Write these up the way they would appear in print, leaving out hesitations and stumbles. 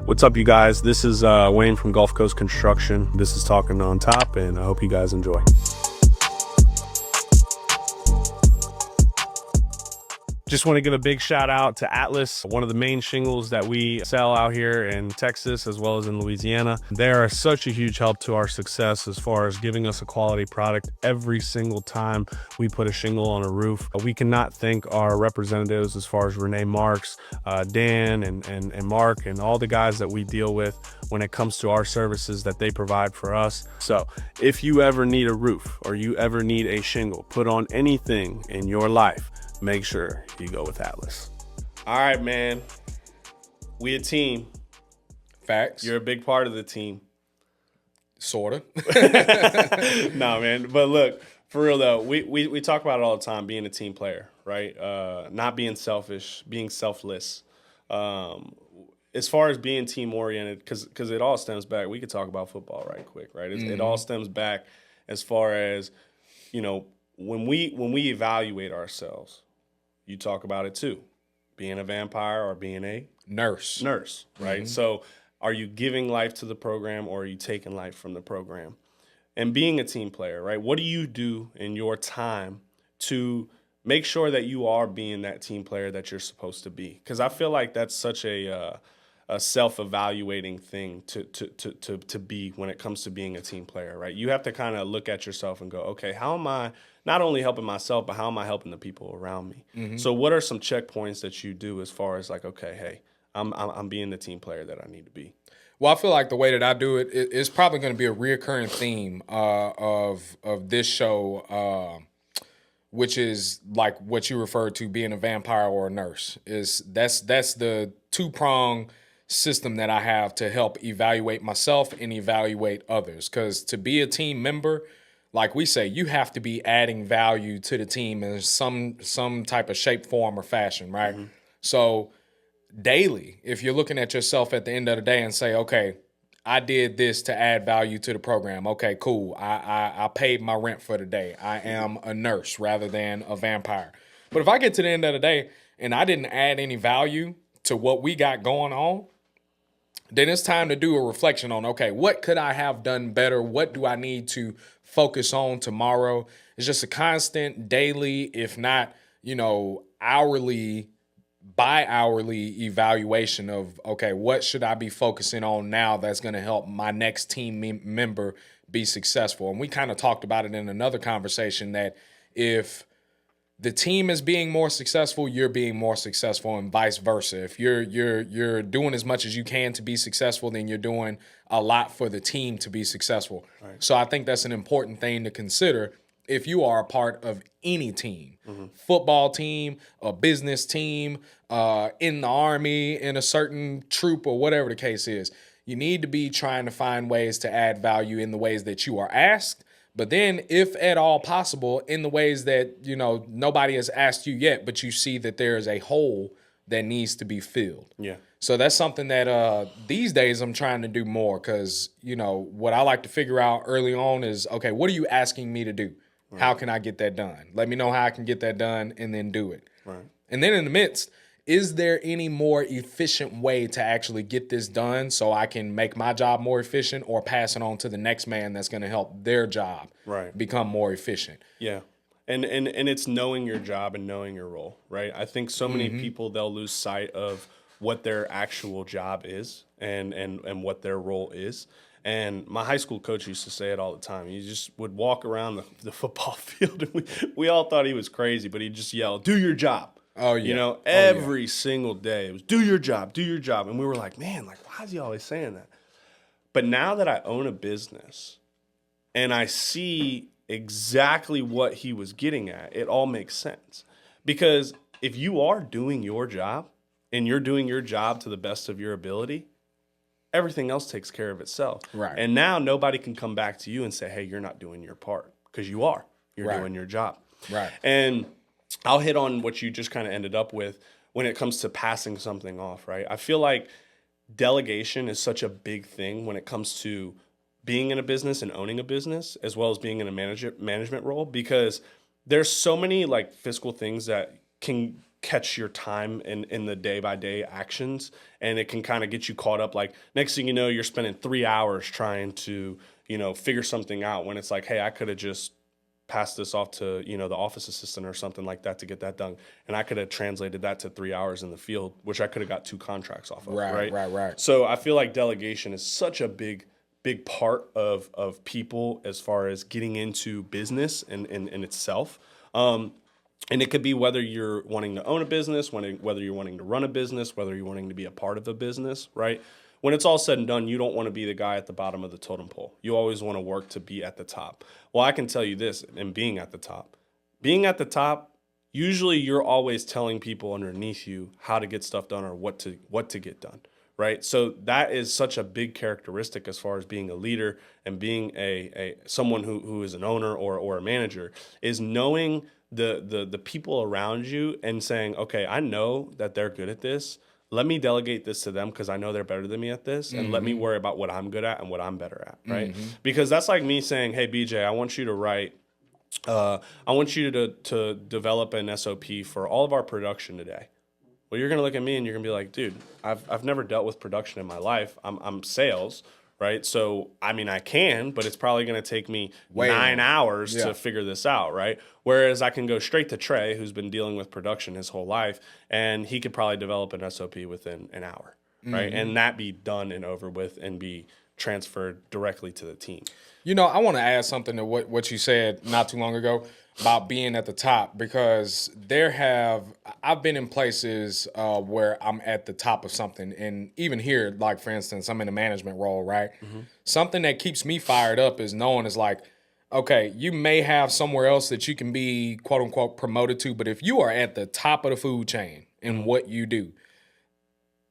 What's up, you guys? This is Wayne from Gulf Coast Construction. This is Talking on Top, and I hope you guys enjoy. Just want to give a big shout out to Atlas, one of the main shingles that we sell out here in Texas as well as in Louisiana. They are such a huge help to our success as far as giving us a quality product every single time we put a shingle on a roof. We cannot thank our representatives as far as Renee Marks, Dan and Mark, and all the guys that we deal with when it comes to our services that they provide for us. So if you ever need a roof or you ever need a shingle put on anything in your life, make sure you go with Atlas. All right, man. We a team. Facts. You're a big part of the team. Sorta. No, man. But look, for real though, we talk about it all the time, being a team player, right? Not being selfish, being selfless. As far as being team-oriented, because it all stems back. We could talk about football right quick, right? It all stems back as far as, you know, when we evaluate ourselves, you talk about it too, being a vampire or being a nurse, right? Mm-hmm. So are you giving life to the program or are you taking life from the program? And being a team player, right? What do you do in your time to make sure that you are being that team player that you're supposed to be? Because I feel like that's such a self-evaluating thing to be when it comes to being a team player, right? You have to kind of look at yourself and go, okay, how am I not only helping myself, but how am I helping the people around me? Mm-hmm. So what are some checkpoints that you do as far as like, okay, hey, I'm being the team player that I need to be? Well, I feel like the way that I do it is probably going to be a reoccurring theme of this show, which is like what you referred to, being a vampire or a nurse. That's the two-prong system that I have to help evaluate myself and evaluate others. Because to be a team member, like we say, you have to be adding value to the team in some type of shape, form, or fashion, right? Mm-hmm. So daily, if you're looking at yourself at the end of the day and say, okay, I did this to add value to the program. Okay, cool. I paid my rent for the day. I am a nurse rather than a vampire. But if I get to the end of the day and I didn't add any value to what we got going on, then it's time to do a reflection on, okay, what could I have done better? What do I need to focus on tomorrow? It's just a constant daily, if not, hourly, bi-hourly evaluation of, okay, what should I be focusing on now that's going to help my next team member be successful? And we kind of talked about it in another conversation that if the team is being more successful, you're being more successful, and vice versa. If you're doing as much as you can to be successful, then you're doing a lot for the team to be successful. Right. So I think that's an important thing to consider if you are a part of any team, football team, a business team, in the Army, in a certain troop, or whatever the case is. You need to be trying to find ways to add value in the ways that you are asked. But then, if at all possible, in the ways that, nobody has asked you yet, but you see that there is a hole that needs to be filled. Yeah. So that's something that these days I'm trying to do more because, what I like to figure out early on is, okay, what are you asking me to do? Right. How can I get that done? Let me know how I can get that done and then do it. Right. And then in the midst, is there any more efficient way to actually get this done so I can make my job more efficient or pass it on to the next man that's going to help their job become more efficient? Yeah. And it's knowing your job and knowing your role, right? I think so many people, they'll lose sight of what their actual job is and what their role is. And my high school coach used to say it all the time. He just would walk around the football field, and we all thought he was crazy, but he'd just yell, "Do your job." Oh, yeah. Every single day. It was, do your job, do your job. And we were like, man, why is he always saying that? But now that I own a business and I see exactly what he was getting at, it all makes sense. Because if you are doing your job and you're doing your job to the best of your ability, everything else takes care of itself. Right. And now nobody can come back to you and say, hey, you're not doing your part, because you are. You're doing your job. Right. And I'll hit on what you just kind of ended up with when it comes to passing something off, right? I feel like delegation is such a big thing when it comes to being in a business and owning a business, as well as being in a management role, because there's so many fiscal things that can catch your time in the day-by-day actions, and it can kind of get you caught up. Like, next thing you know, you're spending 3 hours trying to, figure something out, when it's like, hey, I could have just passed this off to, the office assistant or something like that to get that done. And I could have translated that to 3 hours in the field, which I could have got 2 contracts off of, right? So I feel like delegation is such a big part of people as far as getting into business in itself. And it could be whether you're wanting to own a business, whether you're wanting to run a business, whether you're wanting to be a part of a business, right? When it's all said and done, you don't want to be the guy at the bottom of the totem pole. You always want to work to be at the top. Well, I can tell you this, and being at the top, usually you're always telling people underneath you how to get stuff done or what to get done, right? So that is such a big characteristic as far as being a leader and being a someone who is an owner or a manager, is knowing the people around you and saying, okay, I know that they're good at this. Let me delegate this to them because I know they're better than me at this, and let me worry about what I'm good at and what I'm better at, right? Because that's like me saying, hey, BJ, I want you to write, I want you to develop an SOP for all of our production today. Well, you're going to look at me and you're going to be like, dude, I've never dealt with production in my life. I'm sales, right? So, I mean, I can, but it's probably going to take me 9 hours to figure this out, right? Whereas I can go straight to Trey, who's been dealing with production his whole life, and he could probably develop an SOP within an hour, right? And that be done and over with and be transferred directly to the team. I want to add something to what you said not too long ago about being at the top, because I've been in places where I'm at the top of something, and even here, like for instance, I'm in a management role, right? Something that keeps me fired up is knowing is like, okay, you may have somewhere else that you can be quote unquote promoted to, but if you are at the top of the food chain in what you do,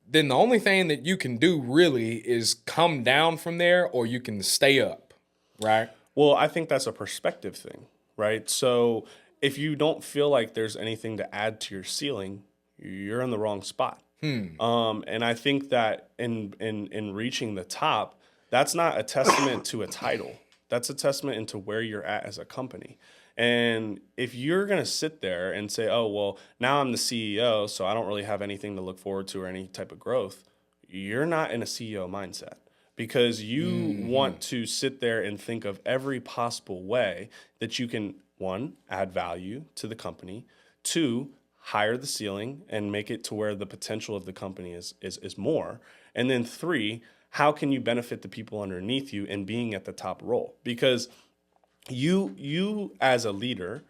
then the only thing that you can do really is come down from there, or you can stay up, right? Well, I think that's a perspective thing, right? So if you don't feel like there's anything to add to your ceiling, you're in the wrong spot. And I think that in reaching the top, that's not a testament to a title. That's a testament into where you're at as a company. And if you're going to sit there and say, oh, well, now I'm the CEO, so I don't really have anything to look forward to or any type of growth, you're not in a CEO mindset, because you want to sit there and think of every possible way that you can, 1, add value to the company, 2, higher the ceiling and make it to where the potential of the company is more, and then 3, how can you benefit the people underneath you in being at the top role? Because you as a leader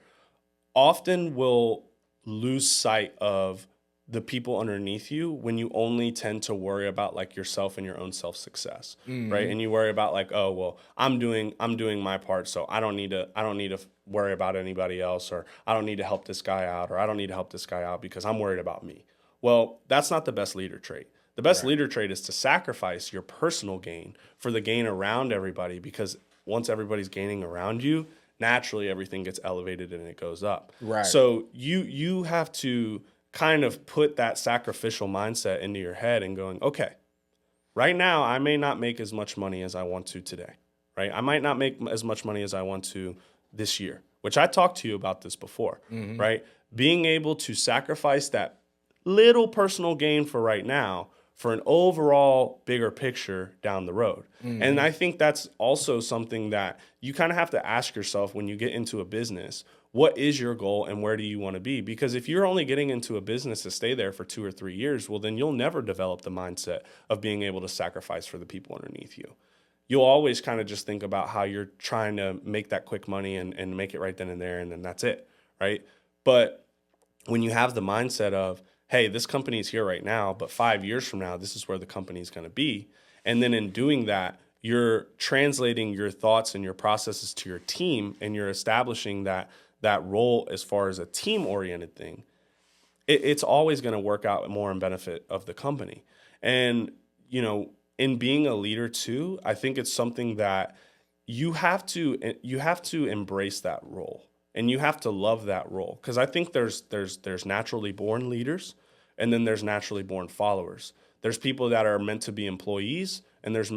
often will lose sight of the people underneath you when you only tend to worry about like yourself and your own self-success, right? And you worry about like, oh, well, I'm doing my part, so I don't need to worry about anybody else, or I don't need to help this guy out, or I don't need to help this guy out because I'm worried about me. Well, that's not the best leader trait. The best leader trait is to sacrifice your personal gain for the gain around everybody, because once everybody's gaining around you, naturally everything gets elevated and it goes up. Right. So you have to kind of put that sacrificial mindset into your head and going, okay, right now I may not make as much money as I want to today, right? I might not make as much money as I want to this year, which I talked to you about this before, right? Being able to sacrifice that little personal gain for right now for an overall bigger picture down the road. And I think that's also something that you kind of have to ask yourself when you get into a business. What is your goal and where do you want to be? Because if you're only getting into a business to stay there for 2 or 3 years, well, then you'll never develop the mindset of being able to sacrifice for the people underneath you. You'll always kind of just think about how you're trying to make that quick money and make it right then and there, and then that's it, right? But when you have the mindset of, hey, this company is here right now, but 5 years from now, this is where the company is going to be. And then in doing that, you're translating your thoughts and your processes to your team, and you're establishing that role as far as a team-oriented thing. It's always going to work out more in benefit of the company. And, in being a leader too, I think it's something that you have to embrace that role. And you have to love that role, because I think there's naturally born leaders, and then there's naturally born followers. There's people that are meant to be employees, and there's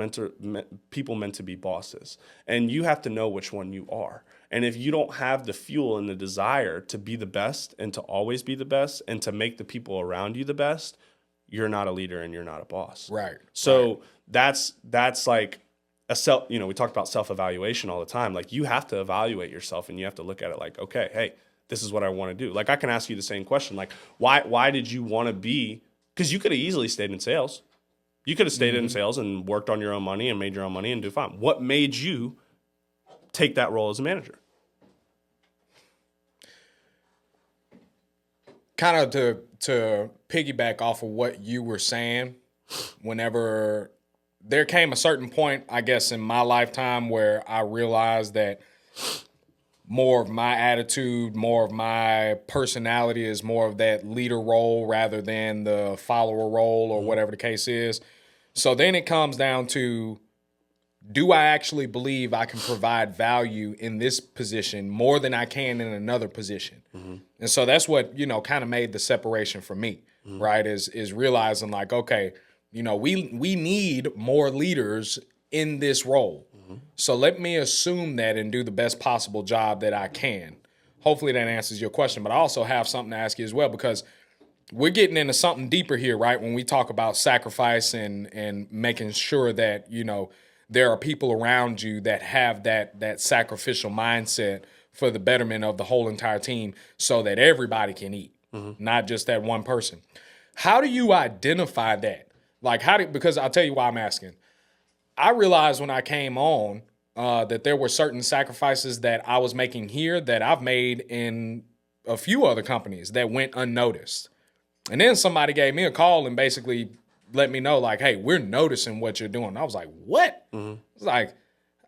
people meant to be bosses. And you have to know which one you are. And if you don't have the fuel and the desire to be the best and to always be the best and to make the people around you the best, you're not a leader and you're not a boss. Right. So that's like a self, we talk about self-evaluation all the time. Like, you have to evaluate yourself and you have to look at it like, okay, hey, this is what I want to do. Like, I can ask you the same question. Like, why did you want to be, because you could have easily stayed in sales. You could have stayed in sales and worked on your own money and made your own money and do fine. What made you take that role as a manager? Kind of to piggyback off of what you were saying, whenever there came a certain point, I guess, in my lifetime where I realized that more of my attitude, more of my personality is more of that leader role rather than the follower role or whatever the case is. So then it comes down to, do I actually believe I can provide value in this position more than I can in another position? And so that's what, kind of made the separation for me, right? Is realizing like, okay, we need more leaders in this role. So let me assume that and do the best possible job that I can. Hopefully that answers your question, but I also have something to ask you as well, because we're getting into something deeper here, right? When we talk about sacrifice and making sure that, there are people around you that have that sacrificial mindset for the betterment of the whole entire team so that everybody can eat, not just that one person. How do you identify that? Like, because I'll tell you why I'm asking. I realized when I came on that there were certain sacrifices that I was making here that I've made in a few other companies that went unnoticed. And then somebody gave me a call and basically let me know, like, hey, we're noticing what you're doing. I was like, what? It's like,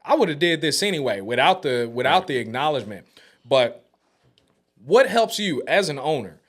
I would have did this anyway without the acknowledgement. But what helps you as an owner?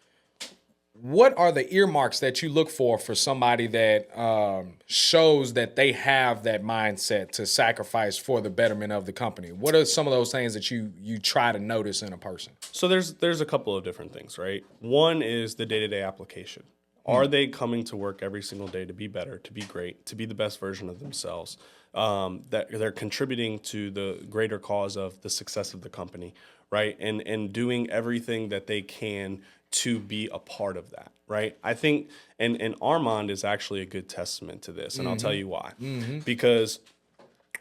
What are the earmarks that you look for somebody that shows that they have that mindset to sacrifice for the betterment of the company? What are some of those things that you try to notice in a person? So there's a couple of different things, right? One is the day-to-day application. Are they coming to work every single day to be better, to be great, to be the best version of themselves? That they're contributing to the greater cause of the success of the company, right? And doing everything that they can to be a part of that, right? I think, and Armand is actually a good testament to this, and I'll tell you why. Because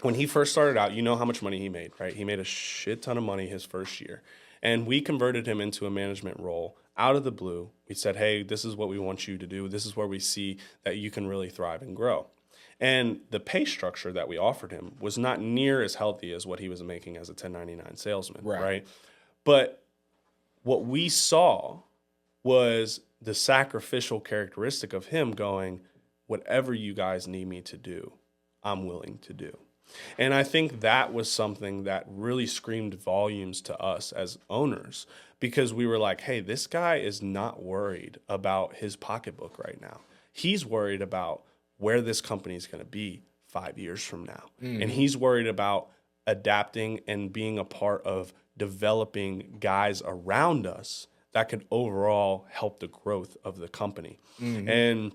when he first started out, you know how much money he made, right? He made a shit ton of money his first year. And we converted him into a management role out of the blue. We said, hey, this is what we want you to do. This is where we see that you can really thrive and grow. And the pay structure that we offered him was not near as healthy as what he was making as a 1099 salesman, right? But what we saw was the sacrificial characteristic of him going, whatever you guys need me to do, I'm willing to do. And I think that was something that really screamed volumes to us as owners, because we were like, hey, this guy is not worried about his pocketbook right now. He's worried about where this company is going to be 5 years from now. And he's worried about adapting and being a part of developing guys around us that could overall help the growth of the company. And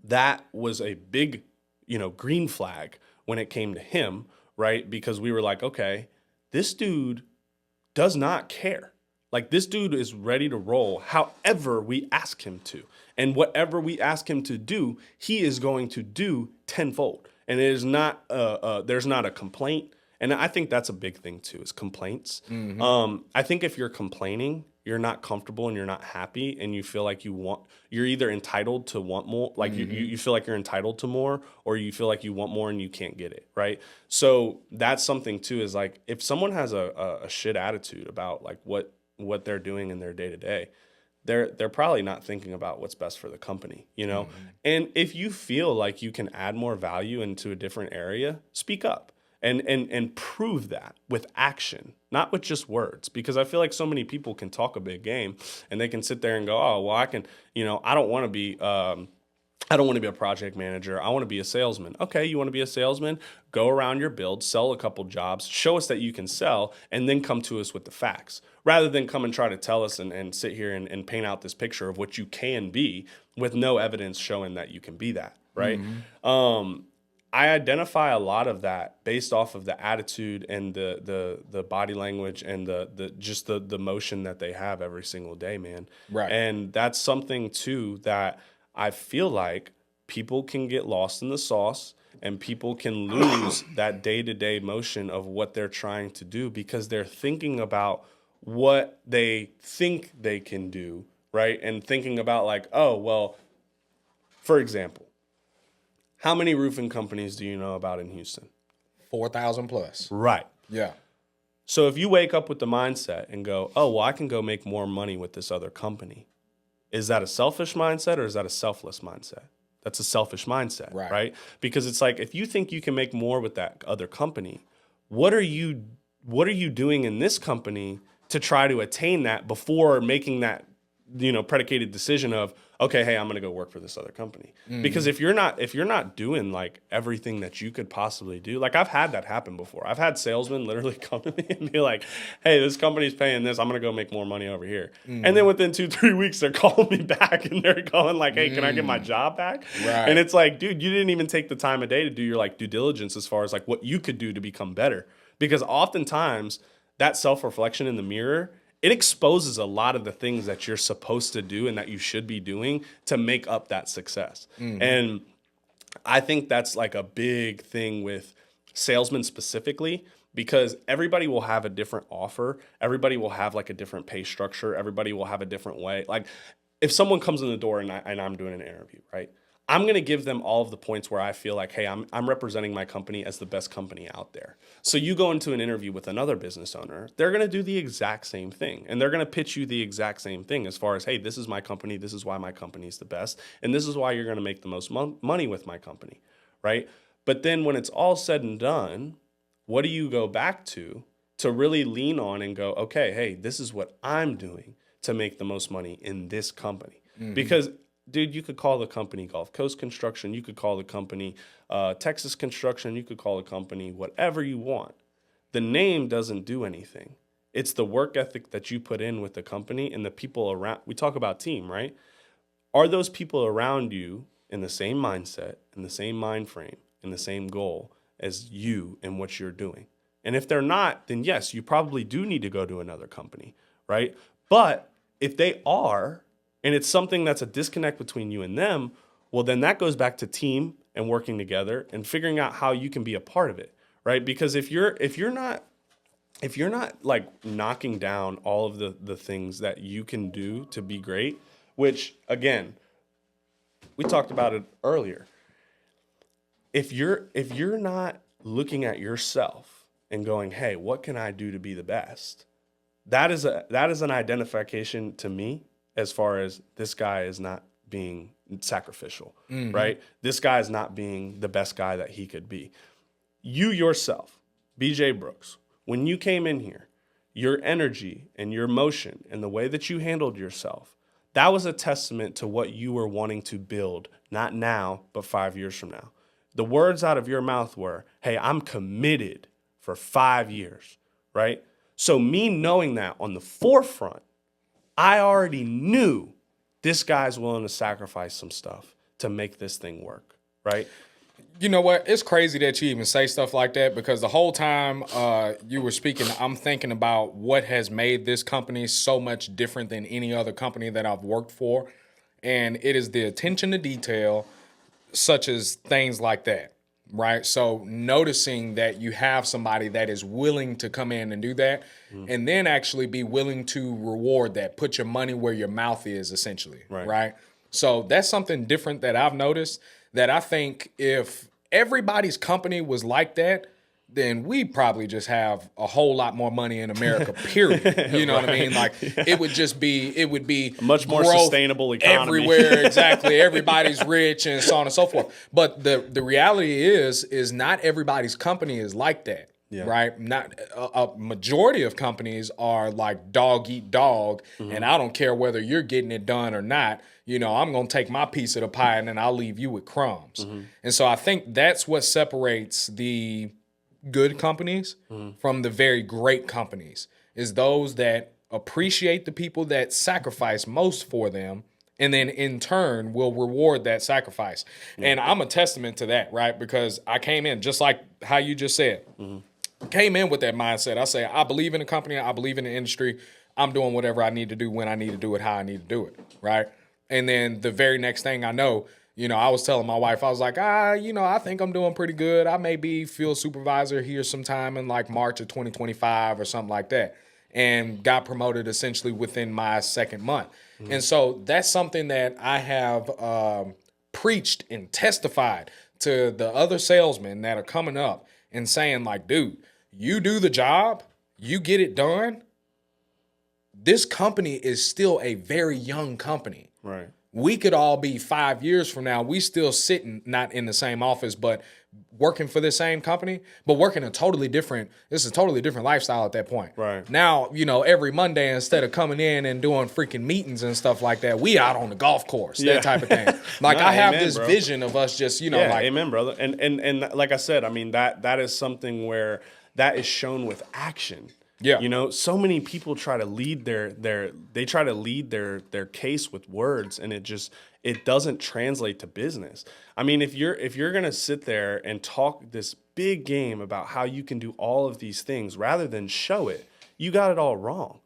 that was a big, green flag when it came to him, right? Because we were like, okay, this dude does not care. Like, this dude is ready to roll however we ask him to. And whatever we ask him to do, he is going to do tenfold. And it is not, there's not a complaint. And I think that's a big thing too, is complaints. I think if you're complaining, you're not comfortable and you're not happy and you feel like you're either entitled to want more, like you feel like you're entitled to more, or you feel like you want more and you can't get it, right? So that's something too, is like, if someone has a shit attitude about like what they're doing in their day-to-day, they're probably not thinking about what's best for the company, And if you feel like you can add more value into a different area, speak up. And prove that with action, not with just words, because I feel like so many people can talk a big game and they can sit there and go, oh, well, I can, I don't want to be a project manager. I want to be a salesman. Okay, you want to be a salesman? Go around your build, sell a couple jobs, show us that you can sell, and then come to us with the facts, rather than come and try to tell us and sit here and paint out this picture of what you can be with no evidence showing that you can be that. right? I identify a lot of that based off of the attitude and the body language and the motion that they have every single day, man. Right. And that's something too that I feel like people can get lost in the sauce and people can lose that day-to-day motion of what they're trying to do because they're thinking about what they think they can do, right? And thinking about like, oh, well, for example, how many roofing companies do you know about in Houston? 4,000 plus. Right. Yeah. So if you wake up with the mindset and go, oh, well, I can go make more money with this other company, is that a selfish mindset or is that a selfless mindset? That's a selfish mindset, right? Because it's like, if you think you can make more with that other company, what are you doing in this company to try to attain that before making that, predicated decision of, okay, hey, I'm going to go work for this other company. Because if you're not doing like everything that you could possibly do, like I've had that happen before. I've had salesmen literally come to me and be like, hey, this company's paying this. I'm going to go make more money over here. And then within 2-3 weeks, they're calling me back and they're going like, hey, can I get my job back? Right. And it's like, dude, you didn't even take the time of day to do your like due diligence as far as like what you could do to become better. Because oftentimes that self-reflection in the mirror, it exposes a lot of the things that you're supposed to do and that you should be doing to make up that success. And I think that's like a big thing with salesmen specifically, because everybody will have a different offer. Everybody will have like a different pay structure. Everybody will have a different way. Like if someone comes in the door and I'm doing an interview, right? I'm going to give them all of the points where I feel like, hey, I'm representing my company as the best company out there. So you go into an interview with another business owner, they're going to do the exact same thing. And they're going to pitch you the exact same thing as far as, hey, this is my company. This is why my company is the best. And this is why you're going to make the most money with my company, right? But then when it's all said and done, what do you go back to really lean on and go, okay, hey, this is what I'm doing to make the most money in this company? Because dude, you could call the company Gulf Coast Construction. You could call the company Texas Construction. You could call the company whatever you want. The name doesn't do anything. It's the work ethic that you put in with the company and the people around. We talk about team, right? Are those people around you in the same mindset, in the same mind frame, in the same goal as you and what you're doing? And if they're not, then yes, you probably do need to go to another company, right? But if they are, and it's something that's a disconnect between you and them, well, then that goes back to team and working together and figuring out how you can be a part of it, right? Because if you're not like knocking down all of the things that you can do to be great, which again, we talked about it earlier. If you're not looking at yourself and going, hey, what can I do to be the best? That is an identification to me as far as this guy is not being sacrificial, right? This guy is not being the best guy that he could be. You yourself, BJ Brooks, when you came in here, your energy and your motion and the way that you handled yourself, that was a testament to what you were wanting to build, not now, but 5 years from now. The words out of your mouth were, hey, I'm committed for 5 years, right? So me knowing that on the forefront, I already knew this guy's willing to sacrifice some stuff to make this thing work, right? You know what? It's crazy that you even say stuff like that, because the whole time you were speaking, I'm thinking about what has made this company so much different than any other company that I've worked for. And it is the attention to detail, such as things like that, right? So noticing that you have somebody that is willing to come in and do that, and then actually be willing to reward that, put your money where your mouth is, essentially, right? So that's something different that I've noticed, that I think if everybody's company was like that, then we probably just have a whole lot more money in America, period. You know what I mean? Like, it would be a much more sustainable economy everywhere. Exactly. Everybody's rich and so on and so forth. But the reality is not everybody's company is like that. Yeah. Right? Not a majority of companies are like dog eat dog, and I don't care whether you're getting it done or not. You know, I'm going to take my piece of the pie and then I'll leave you with crumbs. And so I think that's what separates the good companies from the very great companies, is those that appreciate the people that sacrifice most for them And then in turn will reward that sacrifice. And I'm a testament to that, right? Because I came in just like how you just said. Came in with that mindset. I say, I believe in the company. I believe in the industry. I'm doing whatever I need to do when I need to do it, how I need to do it, right? And then the very next thing I know, I was telling my wife, I was like, I think I'm doing pretty good. I may be field supervisor here sometime in like March of 2025 or something like that. And got promoted essentially within my second month. And so that's something that I have preached and testified to the other salesmen that are coming up and saying like, dude, you do the job, you get it done. This company is still a very young company. Right. We could all be 5 years from now. We still sitting, not in the same office, but working for the same company, but working this is a totally different lifestyle at that point. Right. Now, every Monday, instead of coming in and doing freaking meetings and stuff like that, we out on the golf course, that type of thing. Like I have this vision of us just, like. Amen, brother. And like I said, I mean, that is something where that is shown with action. Yeah. So many people try to lead their case with words, and it doesn't translate to business. I mean, if you're going to sit there and talk this big game about how you can do all of these things rather than show it, you got it all wrong.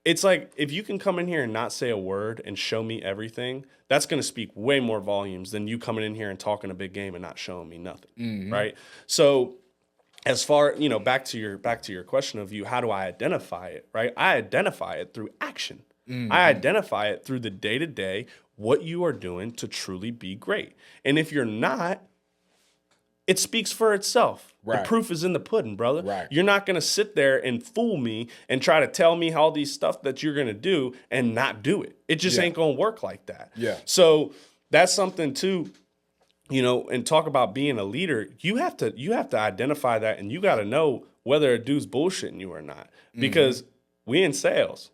It's like if you can come in here and not say a word and show me everything, that's going to speak way more volumes than you coming in here and talking a big game and not showing me nothing, right? So as far, back to your question of how do I identify it, right? I identify it through action. I identify it through the day-to-day, what you are doing to truly be great. And if you're not, it speaks for itself. Right. The proof is in the pudding, brother. Right. You're not going to sit there and fool me and try to tell me all these stuff that you're going to do and not do it. It just ain't going to work like that. Yeah. So that's something too. And talk about being a leader, you have to identify that, and you got to know whether a dude's bullshitting you or not. Because we in sales,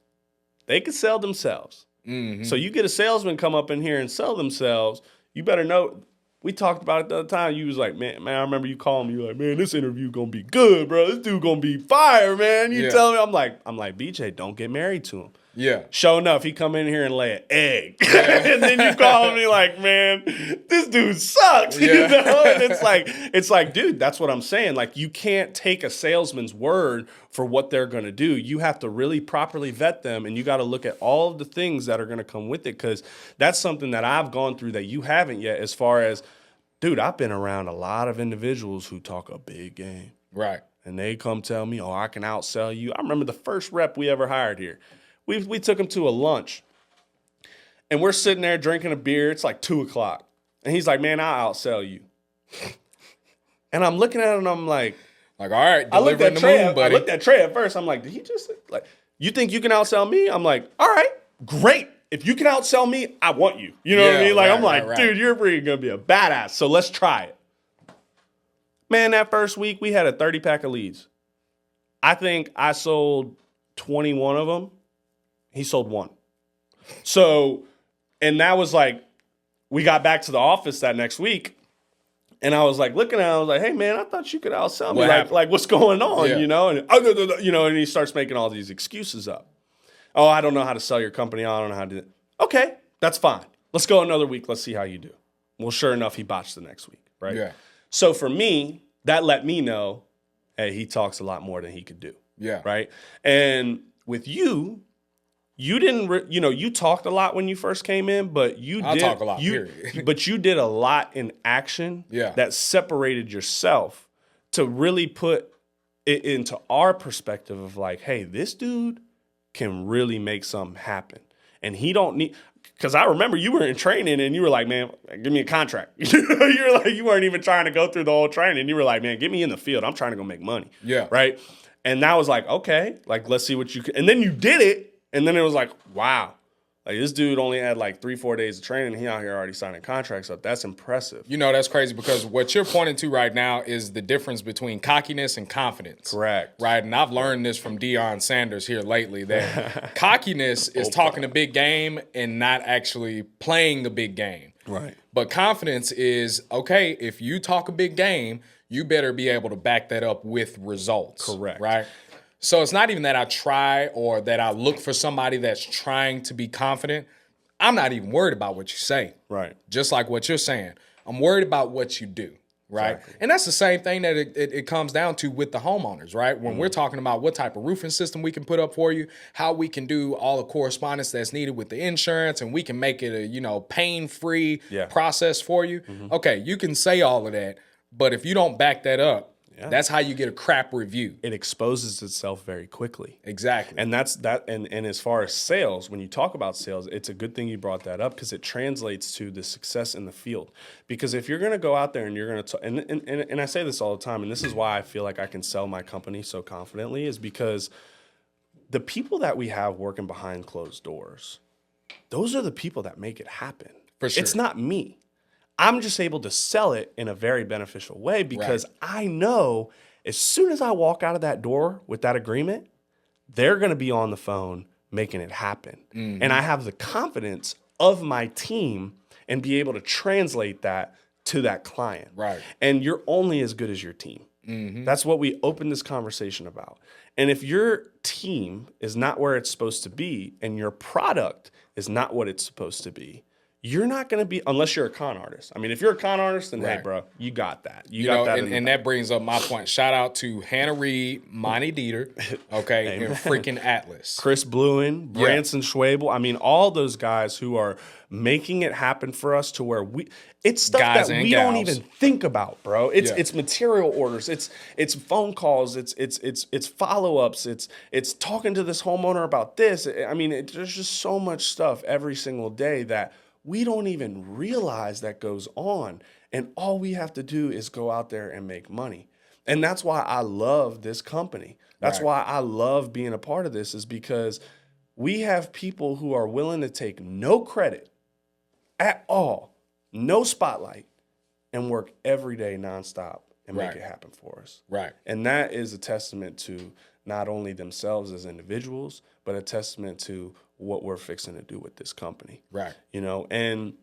they can sell themselves. So you get a salesman come up in here and sell themselves, you better know. We talked about it the other time. You was like, man, I remember you calling me. You were like, man, this interview gonna be good, bro. This dude gonna be fire, man. You tell me, I'm like, BJ, don't get married to him. Yeah. Sure enough, he come in here and lay an egg. And then you call me like, man, this dude sucks. Yeah. And it's like, dude, that's what I'm saying. Like, you can't take a salesman's word for what they're going to do. You have to really properly vet them, and you got to look at all of the things that are going to come with it, because that's something that I've gone through that you haven't yet, as far as, dude, I've been around a lot of individuals who talk a big game. Right. And they come tell me, oh, I can outsell you. I remember the first rep we ever hired here. We took him to a lunch, and we're sitting there drinking a beer. It's like 2:00, and he's like, "Man, I'll outsell you." And I'm looking at him, and I'm like, all right, delivering the moon, buddy. I looked at Trey at first. I'm like, did he just like? You think you can outsell me? I'm like, all right, great. If you can outsell me, I want you. You know what I mean? Like, right, dude, you're really gonna be a badass. So let's try it. Man, that first week we had a 30-pack of leads. I think I sold 21 of them. He sold one. So, and that was like, we got back to the office that next week, and I was like looking at him, I was like, hey man, I thought you could outsell me. Like what's going on? And he starts making all these excuses up. Oh, I don't know how to sell your company. I don't know how to do it. Okay, that's fine. Let's go another week. Let's see how you do. Well, sure enough, he botched the next week, right? Yeah. So for me, that let me know, hey, he talks a lot more than he could do. Yeah. Right? And with you, you didn't, you talked a lot when you first came in, but I talk a lot, period. But you did a lot in action that separated yourself to really put it into our perspective of like, hey, this dude can really make something happen. And he don't need, because I remember you were in training and you were like, man, give me a contract. You're like, you weren't even trying to go through the whole training. You were like, man, get me in the field. I'm trying to go make money. Yeah. Right? And that was like, okay, like, let's see what you can. And then you did it. And then it was like, wow, like this dude only had like 3-4 days of training. He out here already signing contracts up. That's impressive. That's crazy, because what you're pointing to right now is the difference between cockiness and confidence. Correct. Right. And I've learned this from Deion Sanders here lately, that cockiness is talking a big game and not actually playing the big game. Right. But confidence is, okay, if you talk a big game, you better be able to back that up with results. Correct. Right. So it's not even that I try or that I look for somebody that's trying to be confident. I'm not even worried about what you say. Right. Just like what you're saying. I'm worried about what you do. Right. Exactly. And that's the same thing that it comes down to with the homeowners, right? When we're talking about what type of roofing system we can put up for you, how we can do all the correspondence that's needed with the insurance, and we can make it a, pain-free process for you. Okay, you can say all of that, but if you don't back that up, that's how you get a crap review. It exposes itself very quickly. Exactly. And that's that. And as far as sales, when you talk about sales, it's a good thing you brought that up because it translates to the success in the field. Because if you're going to go out there and you're going to, and I say this all the time, and this is why I feel like I can sell my company so confidently, is because the people that we have working behind closed doors, those are the people that make it happen. For sure. It's not me. I'm just able to sell it in a very beneficial way because I know as soon as I walk out of that door with that agreement, they're going to be on the phone making it happen. And I have the confidence of my team and be able to translate that to that client. Right. And you're only as good as your team. That's what we opened this conversation about. And if your team is not where it's supposed to be and your product is not what it's supposed to be, you're not going to be, unless you're a con artist. I mean, if you're a con artist, then hey, bro, you got that. You got that. And that brings up my point. Shout out to Hannah Reed, Monty Dieter, okay, and freaking Atlas. Chris Bluin, Branson Schwabel. I mean, all those guys who are making it happen for us to where it's stuff Guys that and we gals. don't even think about, bro. It's material orders. It's phone calls. It's follow-ups. It's talking to this homeowner about this. I mean, there's just so much stuff every single day that we don't even realize that goes on. And all we have to do is go out there and make money. And that's why I love this company. That's why I love being a part of this, is because we have people who are willing to take no credit at all, no spotlight, and work every day nonstop and make it happen for us. Right. And that is a testament to not only themselves as individuals, but a testament to what we're fixing to do with this company. Right. And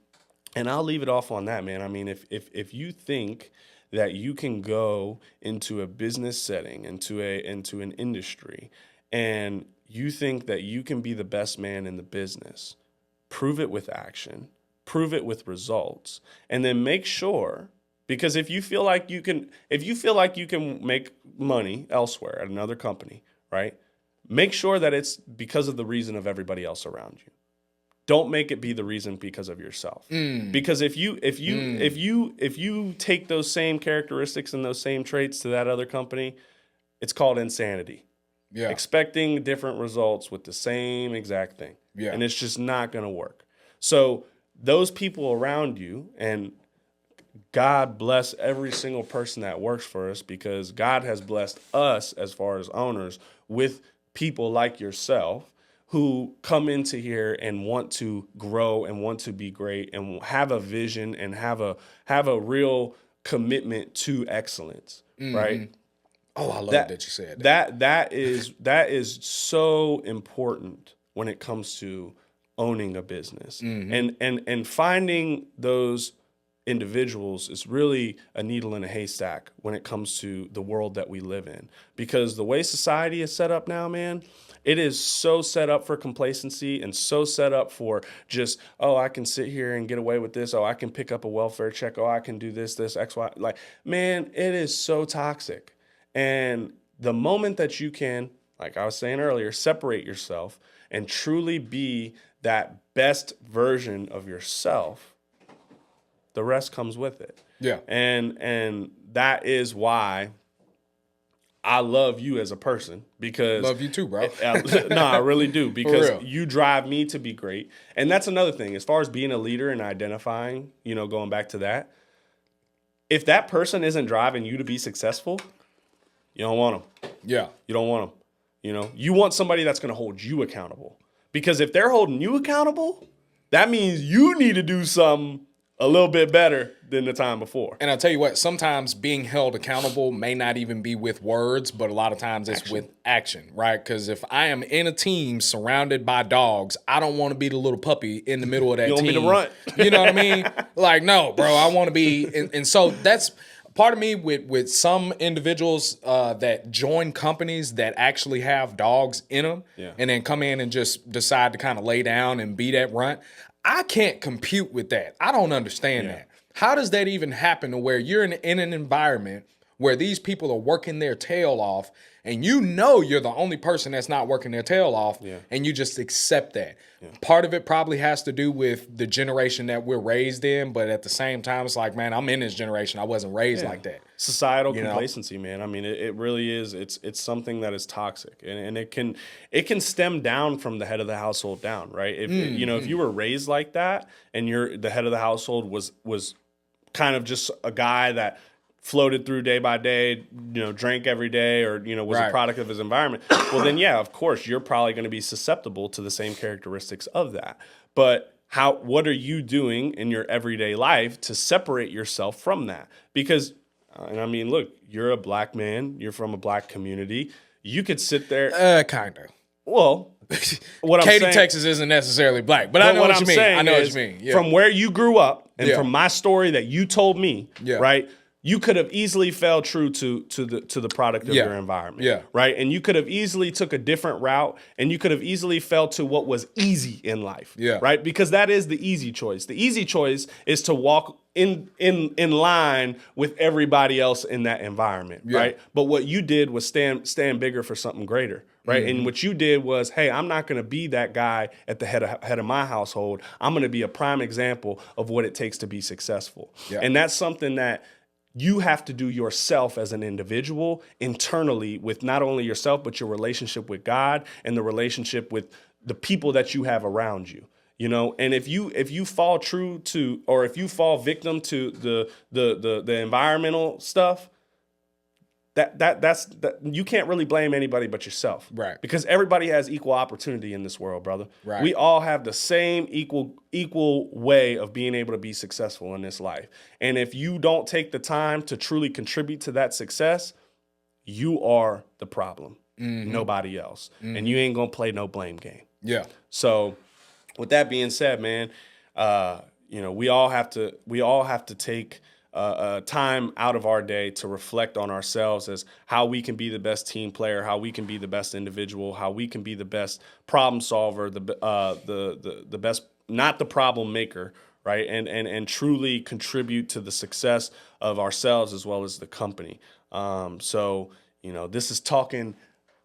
I'll leave it off on that, man. I mean, if you think that you can go into a business setting, into an industry, and you think that you can be the best man in the business, prove it with action, prove it with results, and then make sure, because if you feel like you can make money elsewhere at another company, right? Make sure that it's because of the reason of everybody else around you. Don't make it be the reason because of yourself. Because if you take those same characteristics and those same traits to that other company, it's called insanity. Yeah. Expecting different results with the same exact thing. Yeah. And it's just not going to work. So those people around you, and God bless every single person that works for us, because God has blessed us as far as owners with people like yourself who come into here and want to grow and want to be great and have a vision and have a real commitment to excellence, right? Oh, I love that you said that. That is so important when it comes to owning a business. And finding those individuals is really a needle in a haystack when it comes to the world that we live in. Because the way society is set up now, man, it is so set up for complacency and so set up for just, oh, I can sit here and get away with this. Oh, I can pick up a welfare check. Oh, I can do this, X, Y. Like, man, it is so toxic. And the moment that you can, like I was saying earlier, separate yourself and truly be that best version of yourself, the rest comes with it. Yeah. And that is why I love you as a person, because love you too, bro. No, I really do, because you drive me to be great. And that's another thing, as far as being a leader and identifying, going back to that. If that person isn't driving you to be successful, you don't want them. Yeah. You don't want them. You want somebody that's going to hold you accountable, because if they're holding you accountable, that means you need to do something a little bit better than the time before. And I'll tell you what, sometimes being held accountable may not even be with words, but a lot of times it's with action, right? Because if I am in a team surrounded by dogs, I don't want to be the little puppy in the middle of that team. You want me to run. You know what I mean? Like, no, bro, I want to be. And so that's part of me with some individuals that join companies that actually have dogs in them, and then come in and just decide to kind of lay down and be that runt. I can't compute with that. I don't understand that. How does that even happen to where you're in an environment where these people are working their tail off and you know you're the only person that's not working their tail off and you just accept that? Part of it probably has to do with the generation that we're raised in, but at the same time, it's like, man, I'm in this generation. I wasn't raised like that. Societal complacency, man. I mean, it really is. It's something that is toxic, and it can stem down from the head of the household down, right? If if you were raised like that, and the head of the household was kind of just a guy that floated through day by day, drank every day, or was a product of his environment, well then of course you're probably going to be susceptible to the same characteristics of that. But what are you doing in your everyday life to separate yourself from that? Because and I mean, look, you're a black man, you're from a black community. You could sit there kind of. Well, what Katy, I'm saying, Texas isn't necessarily black, but I know what you mean. I know what you mean. Yeah. From where you grew up and from my story that you told me, right? You could have easily fell true to the product of your environment, right? And you could have easily took a different route, and you could have easily fell to what was easy in life, right? Because that is the easy choice. The easy choice is to walk in line with everybody else in that environment, right? But what you did was stand bigger for something greater, right? And what you did was, hey, I'm not going to be that guy at the head of my household. I'm going to be a prime example of what it takes to be successful, and that's something that you have to do yourself as an individual internally with not only yourself, but your relationship with God and the relationship with the people that you have around you. And if you fall true to, or if you fall victim to the environmental stuff, that's you can't really blame anybody but yourself, right? Because everybody has equal opportunity in this world, brother. Right. We all have the same equal way of being able to be successful in this life. And if you don't take the time to truly contribute to that success, you are the problem, nobody else, and you ain't gonna play no blame game. Yeah. So, with that being said, man, we all have to take time out of our day to reflect on ourselves as how we can be the best team player, how we can be the best individual, how we can be the best problem solver, the best, not the problem maker, right? And truly contribute to the success of ourselves as well as the company. So this is Talking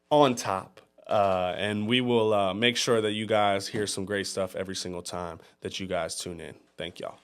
on Top. And we will make sure that you guys hear some great stuff every single time that you guys tune in. Thank y'all.